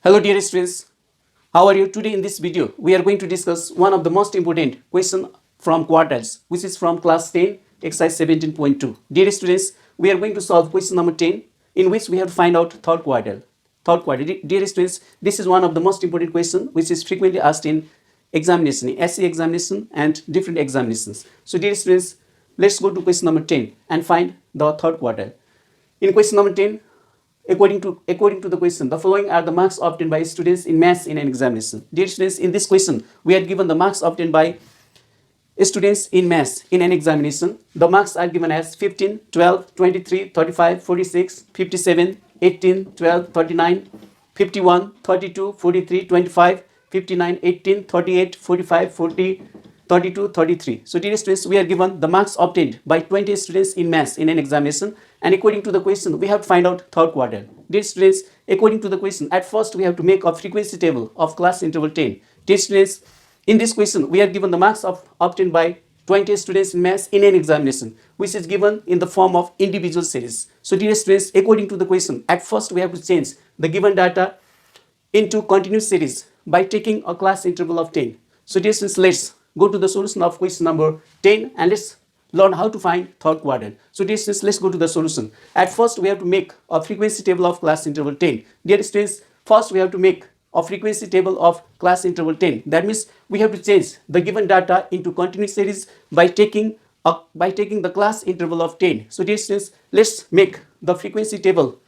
Hello dear students, how are you? Today in this video, we are going to discuss one of the most important question from Quartiles, which is from class 10, exercise 17.2. Dear students, we are going to solve question number 10, in which we have to find out third quartile. Dear students, this is one of the most important question which is frequently asked in examination, SE examination and different examinations. So dear students, let's go to question number 10 and find the third quartile. In question number 10, according to the question, the following are the marks obtained by students in maths in an examination. Dear students, in this question, we are given the marks obtained by students in maths in an examination. The marks are given as 15, 12, 23, 35, 46, 57, 18, 12, 39, 51, 32, 43, 25, 59, 18, 38, 45, 40, 32, 33. So dear students, we are given the marks obtained by 20 students in maths in an examination, and according to the question, we have to find out third quartile. Dear students, according to the question, at first we have to make a frequency table of class interval 10. Dear students, in this question, we are given the marks obtained by 20 students in maths in an examination, which is given in the form of individual series. So dear students, according to the question, at first we have to change the given data into continuous series by taking a class interval of 10. So dear students, let's go to the solution of question number 10 and let's learn how to find third quartile. So dear students, let's go to the solution. At first we have to make a frequency table of class interval 10. Dear students, first we have to make a frequency table of class interval 10. That means we have to change the given data into continuous series by taking the class interval of 10. So dear students, let's make the frequency table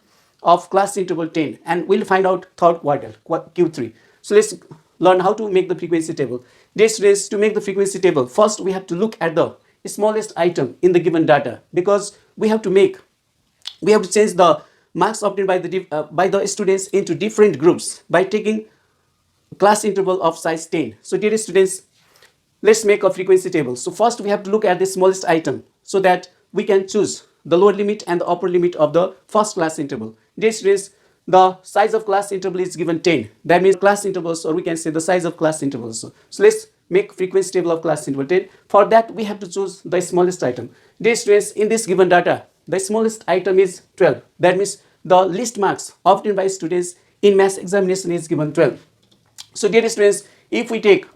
of class interval 10 and we'll find out third quartile, Q3. So let's learn how to make the frequency table. Dear students, to make the frequency table, first we have to look at the smallest item in the given data, because we have to change the marks obtained by the students into different groups by taking class interval of size 10. So dear students, let's make a frequency table. So first we have to look at the smallest item so that we can choose the lower limit and the upper limit of the first class interval. Dear students, the size of class interval is given 10. That means class intervals, or we can say the size of class intervals. So let's make frequency table of class interval 10. For that, we have to choose the smallest item. Dear students, in this given data, the smallest item is 12. That means the least marks obtained by students in maths examination is given 12. So dear students, if we take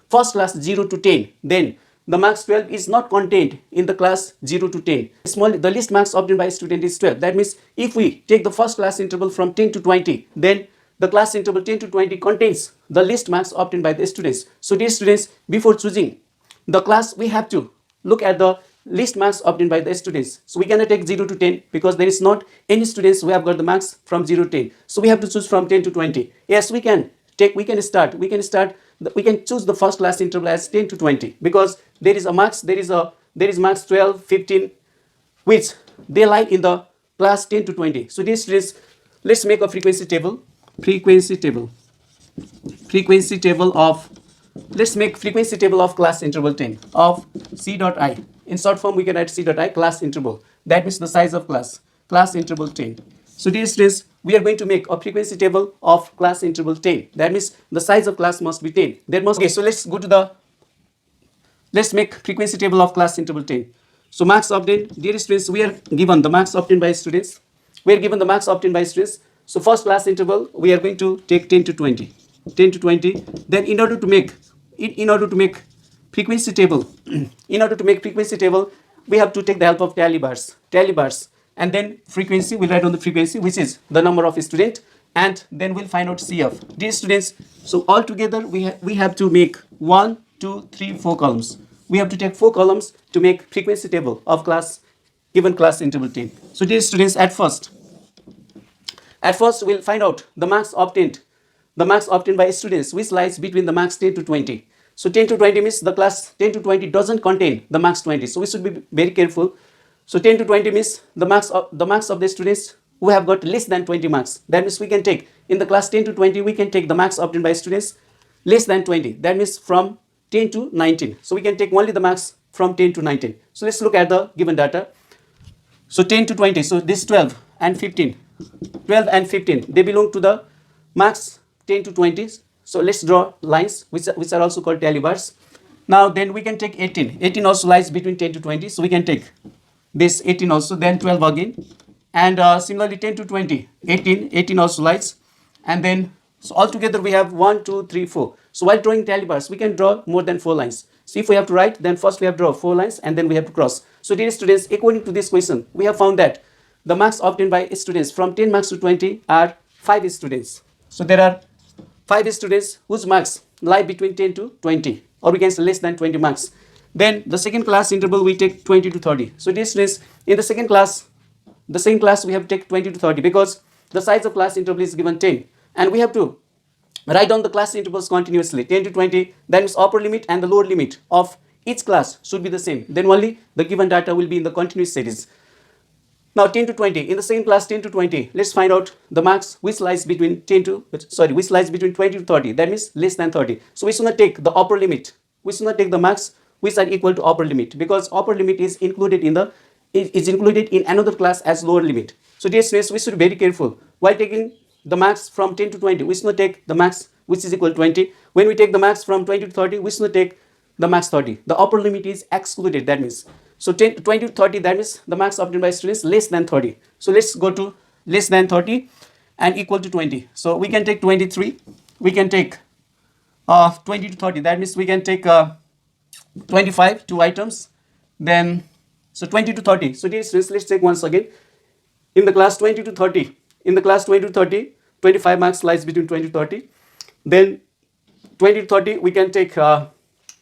first class 0 to 10, then the marks 12 is not contained in the class 0 to 10. The least marks obtained by student is 12. That means if we take the first class interval from 10 to 20, then the class interval 10 to 20 contains the least marks obtained by the students. So dear students, before choosing the class, we have to look at the least marks obtained by the students. So we cannot take 0 to 10 because there is not any students who have got the marks from 0 to 10. So we have to choose from 10 to 20. Yes, we can choose the first class interval as 10 to 20 because there is marks 12, 15, which they lie in the class 10 to 20. So dear students, let's make a frequency table of class interval 10 of C dot I. In short form, we can write C dot I, class interval. That means the size of class interval 10. So dear students, we are going to make a frequency table of class interval 10. That means the size of class must be 10. So let's make frequency table of class interval 10. So marks obtained, dear students, we are given the marks obtained by students. So first class interval, we are going to take 10 to 20. Then in order to make frequency table, we have to take the help of tally bars. And then frequency, we'll write on the frequency, which is the number of students, and then we'll find out CF. Dear students, so altogether we have to make 1, 2, 3, 4 columns. We have to take 4 columns to make frequency table of given class interval 10. So dear students, at first we'll find out the marks obtained by students, which lies between the marks 10 to 20. So 10 to 20 means the class 10 to 20 doesn't contain the marks 20. So we should be very careful. So 10 to 20 means the marks of the students who have got less than 20 marks. That means we can take in the class 10 to 20, we can take the marks obtained by students less than 20. That means from 10 to 19. So we can take only the marks from 10 to 19. So let's look at the given data. So 10 to 20. So this 12 and 15, they belong to the marks 10 to 20. So let's draw lines which are also called tally bars. Now then we can take 18. 18 also lies between 10 to 20. So we can take this 18 also, then 12 again, And similarly 10 to 20, 18 also lies. And then so altogether we have 1, 2, 3, 4. So while drawing tally bars, we can draw more than 4 lines. So if we have to write, then first we have to draw 4 lines and then we have to cross. So dear students, according to this question, we have found that the marks obtained by students from 10 marks to 20 are 5 students. So there are 5 students whose marks lie between 10 to 20, or we can say less than 20 marks. Then the second class interval we take 20 to 30. So dear students, in the second class, the same class we have to take 20 to 30 because the size of class interval is given 10, and we have to write down the class intervals continuously 10 to 20. That means upper limit and the lower limit of each class should be the same. Then only the given data will be in the continuous series. Now 10 to 20, in the same class 10 to 20, let's find out the marks which lies between 20 to 30. That means less than 30. So we should not take the upper limit. We should not take the marks which are equal to upper limit, because upper limit is included in another class as lower limit. So dear students, we should be very careful while taking the marks from 10 to 20. We should not take the marks which is equal to 20. When we take the marks from 20 to 30, we should not take the max 30. The upper limit is excluded. That means so 10 20 to 30, that means the marks obtained by students less than 30. So let's go to less than 30 and equal to 20. So we can take 23, we can take 20 to 30, that means we can take 25, 2 items. Then so 20 to 30. So dear students, let's take once again. In the class 20 to 30, in the class 20 to 30, 25 marks lies between 20 to 30. Then 20 to 30 we can take 20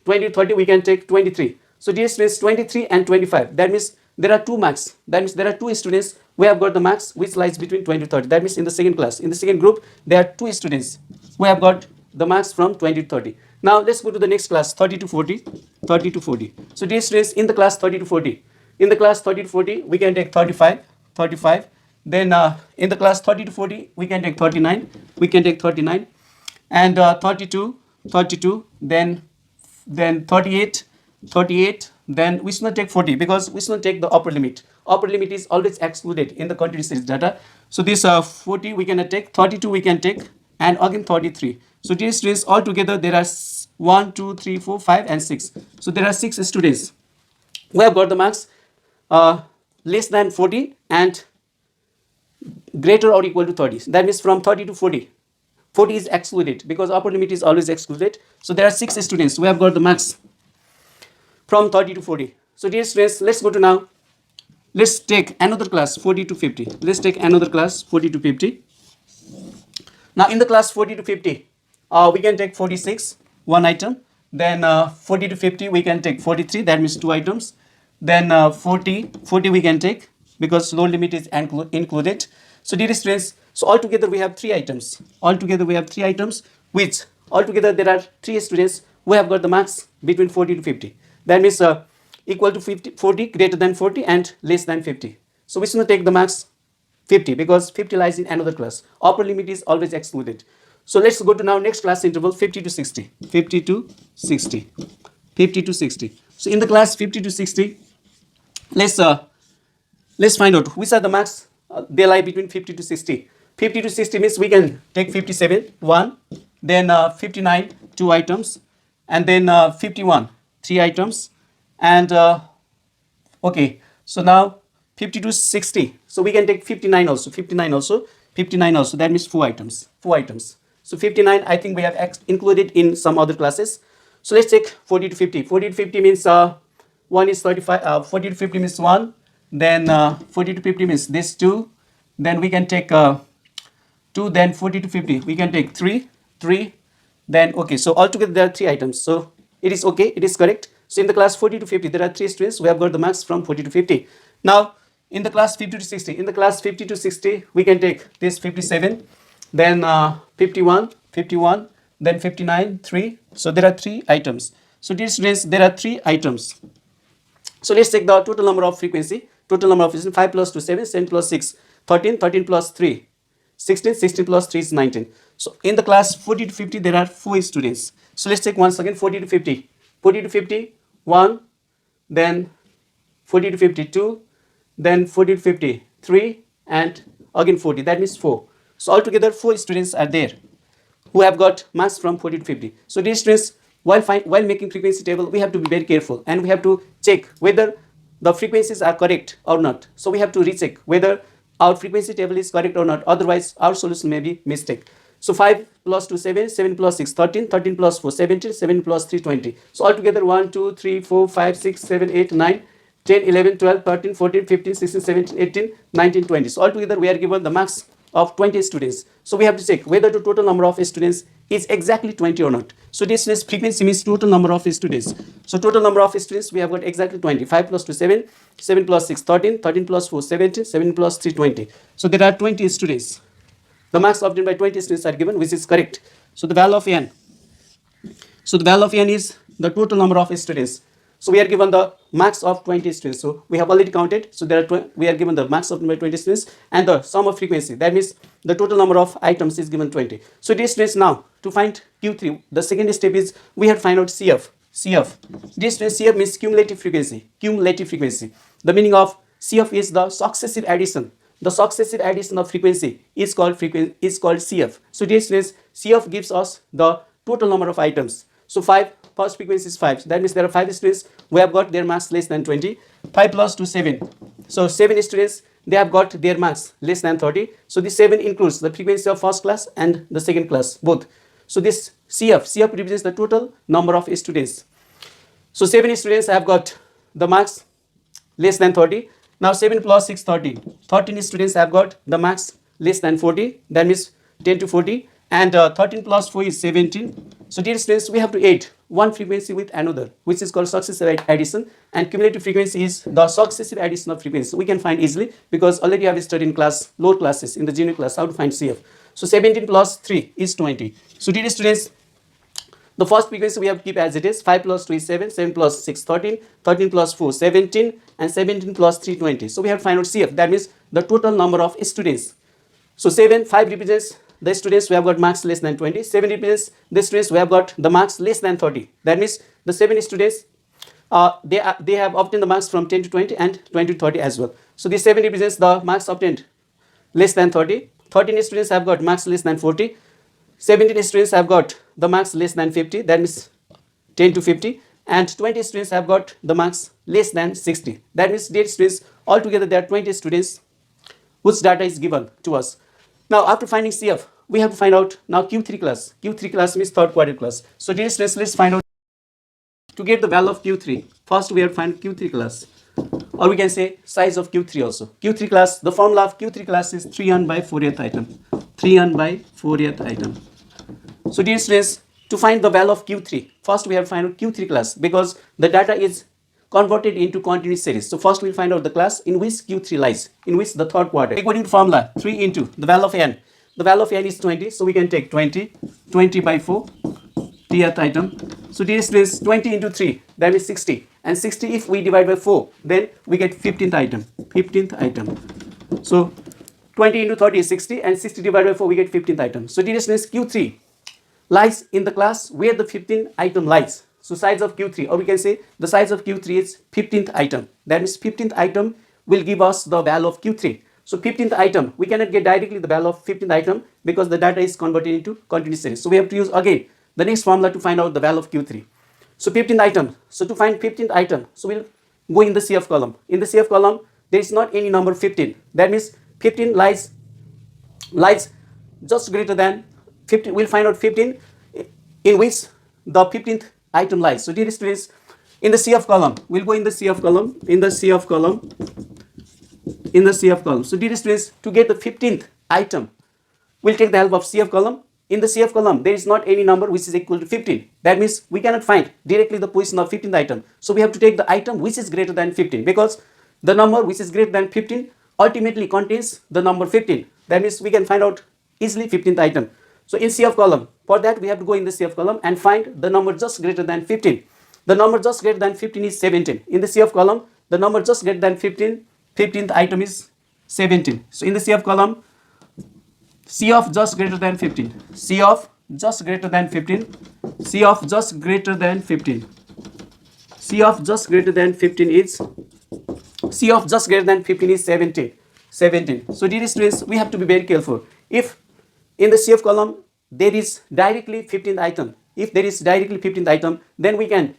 to 30 we can take 23. So dear students, 23 and 25, that means there are 2 marks. That means there are 2 students who have got the marks which lies between 20 to 30. That means in the second class, in the second group, there are 2 students who have got the marks from 20 to 30. Now let's go to the next class, 30 to 40, 30 to 40. So dear students, in the class 30 to 40, in the class 30 to 40 we can take 35, 35. Then in the class 30 to 40 we can take 39, we can take 39. And 32, 32, then 38, 38. Then we should not take 40 because we should not take the upper limit. Upper limit is always excluded in the continuous series data. So this 40 we cannot take, 32 we can take, and again 33. So dear students, altogether there are 1, 2, 3, 4, 5 and 6. So there are 6 students who have got the marks less than 40 and greater or equal to 30. That means from 30 to 40. 40 is excluded because upper limit is always excluded. So there are 6 students who have got the marks from 30 to 40. So dear students, let's go to now. Let's take another class 40 to 50. Let's take another class 40 to 50. Now in the class 40 to 50, we can take 46, 1 item. Then 40 to 50 we can take 43, that means 2 items. Then 40 we can take because lower limit is included. So dear students, so altogether we have 3 items. Altogether we have 3 items, which altogether there are 3 students who have got the marks between 40 to 50. That means equal to 50, 40, greater than 40 and less than 50. So we should not take the marks 50 because 50 lies in another class. Upper limit is always excluded. So let's go to now next class interval 50 to 60. 50 to 60. 50 to 60. So in the class 50 to 60, let's find out which are the marks they lie between 50 to 60. 50 to 60 means we can take 57, 1, then 59, 2 items, and then 51, 3 items, and okay, so now 50 to 60, so we can take 59 also, 59 also, 59 also, that means 4 items, 4 items. So 59 I think we have included in some other classes. So let's take 40 to 50. 40 to 50 means 1 is 35, 40 to 50 means 1, then 40 to 50 means this 2, then we can take 2, then 40 to 50 we can take 3, then okay, so altogether there are 3 items. So it is okay, it is correct. So in the class 40 to 50 there are 3 students who have got the marks from 40 to 50. Now in the class 50 to 60, in the class 50 to 60 we can take this 57, then 51, then 59, 3. So there are 3 items. So dear students, there are 3 items. So let's take the total number of frequency. Total number of frequency, 5 plus 2, 7, 7 plus 6, 13, 13 plus 3, 16, 16 plus 3 is 19. So in the class 40 to 50 there are 4 students. So let's take once again 40 to 50. 40 to 50, 1, then 40 to 50, 2, then 40 to 50, 3, and again 40, that means 4. So altogether 4 students are there who have got marks from 40 to 50. So these students, while making frequency table, we have to be very careful and we have to check whether the frequencies are correct or not. So we have to recheck whether our frequency table is correct or not, otherwise our solution may be mistake. So 5 plus 2 7, 7 plus 6 13, 13 plus 4 17, 7 plus 3 20. So altogether 1 2 3 4 5 6 7 8 9 10 11 12 13 14 15 16 17 18 19 20. So altogether we are given the marks of 20 students. So we have to check whether the total number of students is exactly 20 or not. So this is frequency means total number of students. So total number of students we have got exactly 20. 5 plus 2 7, 7 plus 6 13, 13 plus 4 17, 7 plus 3 20. So there are 20 students. The marks obtained by 20 students are given, which is correct. So the value of n. So the value of n is the total number of students. So we are given the marks of 20 students. So we have already counted. So there are we are given the marks of 20 students and the sum of frequency. That means the total number of items is given 20. So dear students, now to find Q3, the second step is we have to find out CF. CF. Dear students, CF means cumulative frequency. Cumulative frequency. The meaning of CF is the successive addition. The successive addition of frequency is called CF. So dear students, CF gives us the total number of items. So 5, first frequency is 5. That means there are 5 students who have got their marks less than 20. 5 plus 2 7. So 7 students, they have got their marks less than 30. So this 7 includes the frequency of first class and the second class both. So this CF represents the total number of students. So 7 students have got the marks less than 30. Now 7 plus 6 13. 13 students have got the marks less than 40. That means 10 to 40. And 13 plus 4 is 17. So dear students, we have to add one frequency with another, which is called successive addition, and cumulative frequency is the successive addition of frequency. We can find easily because already I have studied in lower classes, in the junior class, how to find CF. So 17 plus 3 is 20. So dear students, the first frequency we have to keep as it is. 5 plus 2 is 7, 7 plus 6 13, 13 plus 4 17, and 17 plus 3 20. So we have to find out CF, that means the total number of students. So 5 represents the students who have got marks less than 20. 7 represents the students who have got the marks less than 30. That means the 7 students, they have obtained the marks from 10 to 20 and 20 to 30 as well. So this 7 represents the marks obtained less than 30. 13 students have got marks less than 40. 17 students have got the marks less than 50. That means 10 to 50. And 20 students have got the marks less than 60. That means dear students, altogether there are 20 students whose data is given to us. Now after finding CF, we have to find out now Q3 class. Q3 class means third quartile class. So dear students, let's find out to get the value of Q3. First we have to find Q3 class, or we can say size of Q3 also. Q3 class, the formula of Q3 class is 3n by 4th item. 3n by 4th item. So dear students, to find the value of Q3, first we have to find out Q3 class because the data is converted into continuous series. So first we'll find out the class in which Q3 lies, in which the third quartile. According to formula, 3 into the value of n. The value of n is 20, so we can take 20 by 4, th item. So dear students, 20 into 3, that is 60. And 60 if we divide by 4, then we get 15th item. 15th item. So 20 into 30 is 60, and 60 divided by 4, we get 15th item. So dear students, Q3 lies in the class where the 15th item lies. So size of Q3, or we can say the size of Q3 is 15th item. That means 15th item will give us the value of Q3. So 15th item, we cannot get directly the value of 15th item because the data is converted into continuous series. So we have to use again the next formula to find out the value of Q3. So 15th item. So to find 15th item, so we'll go in the CF column. In the CF column, there is not any number 15. That means 15 lies just greater than 15. We'll find out 15 in which the 15th item lies. So dear students, in the CF column, we'll go in the CF column, in the CF column. So dear students, to get the 15th item, we'll take the help of CF column. In the CF column, there is not any number which is equal to 15. That means we cannot find directly the position of 15th item. So we have to take the item which is greater than 15 because the number which is greater than 15 ultimately contains the number 15. That means we can find out easily 15th item. So in CF column, for that we have to go in the CF column and find the number just greater than 15. The number just greater than 15 is 17. In the CF column, the number just greater than 15, 15th item is 17. So in the CF column, C of just greater than 15. C of just greater than 15. C of just greater than 15. C of just greater than 15 is C of just greater than 15 is 17. 17. So dear students, we have to be very careful. If in the CF column there is directly 15th item, if there is directly 15th item, then we can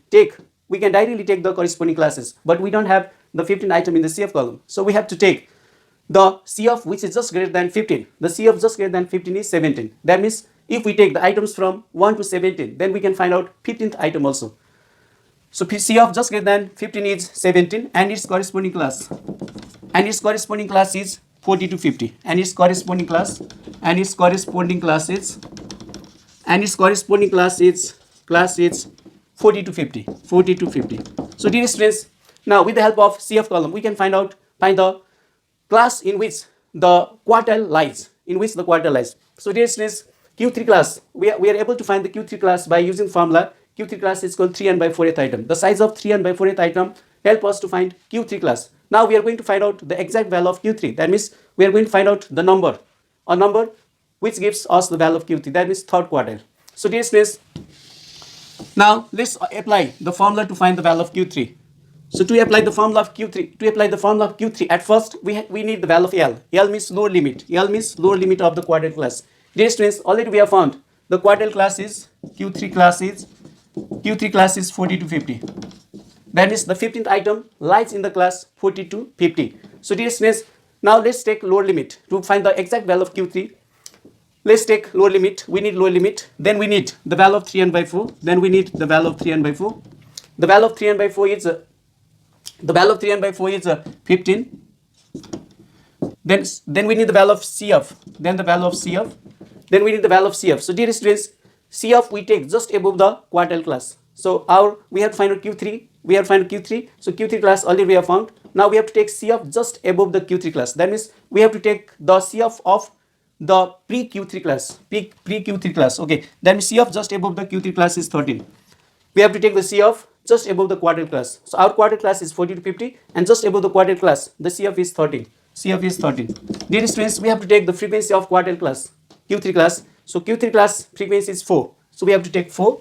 directly take the corresponding classes, but we don't have the 15th item in the CF column. So we have to take the CF which is just greater than 15. The CF just greater than 15 is 17. That means if we take the items from 1 to 17, then we can find out 15th item also. So CF just greater than 15 is 17 and its corresponding class. And its corresponding class is 40 to 50. And its corresponding class is 40 to 50. 40 to 50. So dear students, now with the help of CF column, we can find the class in which the quartile lies. So dear students, Q3 class, we are able to find the Q3 class by using formula. Q3 class is called 3n by 4th item. The size of 3n by 4th item help us to find Q3 class. Now we are going to find out the exact value of Q3. That means we are going to find out the number, a number which gives us the value of Q3. That means third quartile. So dear students, now let's apply the formula to find the value of Q3. So to apply the formula of Q3, at first we need the value of L. L means lower limit. L means lower limit of the quartile class. Dear students, already we have found the quartile class is Q3 class is 40 to 50. That is the 15th item lies in the class 40 to 50. So dear students, now let's take lower limit to find the exact value of Q3. Let's take lower limit. We need lower limit. Then we need the value of 3n by 4. The value of 3n by 4 is 15. Then we need the value of CF. Then we need the value of CF. So dear students, CF we take just above the quartile class. So we have to find out Q3. So Q3 class already we have found. Now we have to take CF just above the Q3 class. That means we have to take the CF of the pre-Q3 class. Pre-Q3 class. Okay. That means CF just above the Q3 class is 13. We have to take the CF just above the quartile class. So our quartile class is 40 to 50 and just above the quartile class, the CF is 13. Dear students, we have to take the frequency of quartile class, Q3 class. So Q3 class frequency is 4. So we have to take 4.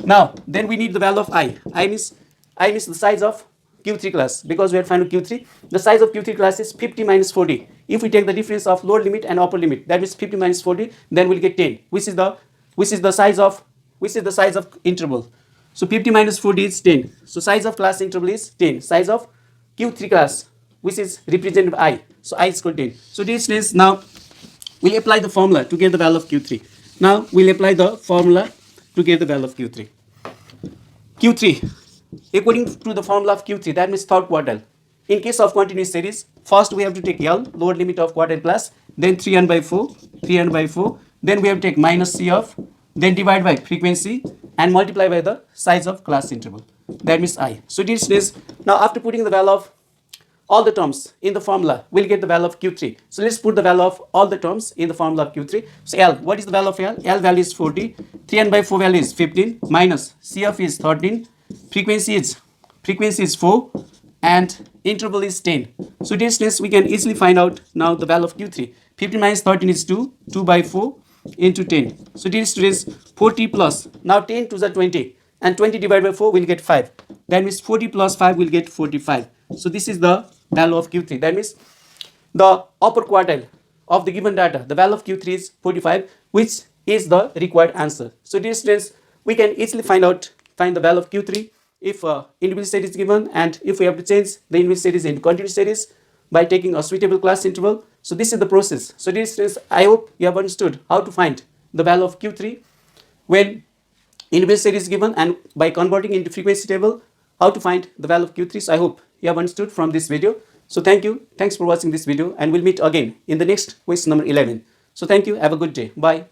Now, then we need the value of I. I means the size of Q3 class, because we have to find Q3. The size of Q3 class is 50 minus 40. If we take the difference of lower limit and upper limit, that means 50 minus 40, then we'll get 10, which is the size of interval. So 50 minus 40 is 10. So size of class interval is 10. Size of Q3 class, which is represented by I. So I is equal to 10. So dear students, now we'll apply the formula to get the value of Q3. Q3, according to the formula of Q3, that means third quartile. In case of continuous series, first we have to take L, lower limit of quartile class, then 3n by 4, then we have to take minus CF, then divide by frequency and multiply by the size of class interval. That means I. So dear students, now after putting the value of all the terms in the formula, we'll get the value of Q3. So let's put the value of all the terms in the formula of Q3. So L, what is the value of L? L value is 40, 3n by 4 value is 15, minus CF is 13, frequency is 4, and interval is 10. So dear students, we can easily find out now the value of Q3. 15 minus 13 is 2, 2 by 4 into 10. So dear students, 40 plus, now 10 to the 20, and 20 divided by 4 will get 5. That means 40 plus 5 will get 45. So this is the value of Q3. That means the upper quartile of the given data, the value of Q3 is 45, which is the required answer. So dear students, we can easily find the value of Q3 if individual series is given, and if we have to change the individual series into continuous series by taking a suitable class interval. So this is the process. So dear students, I hope you have understood how to find the value of Q3 when individual series is given, and by converting into frequency table, how to find the value of Q3. So I hope you have understood from this video. So thanks for watching this video, and we'll meet again in the next question number 11. So thank you, have a good day, bye.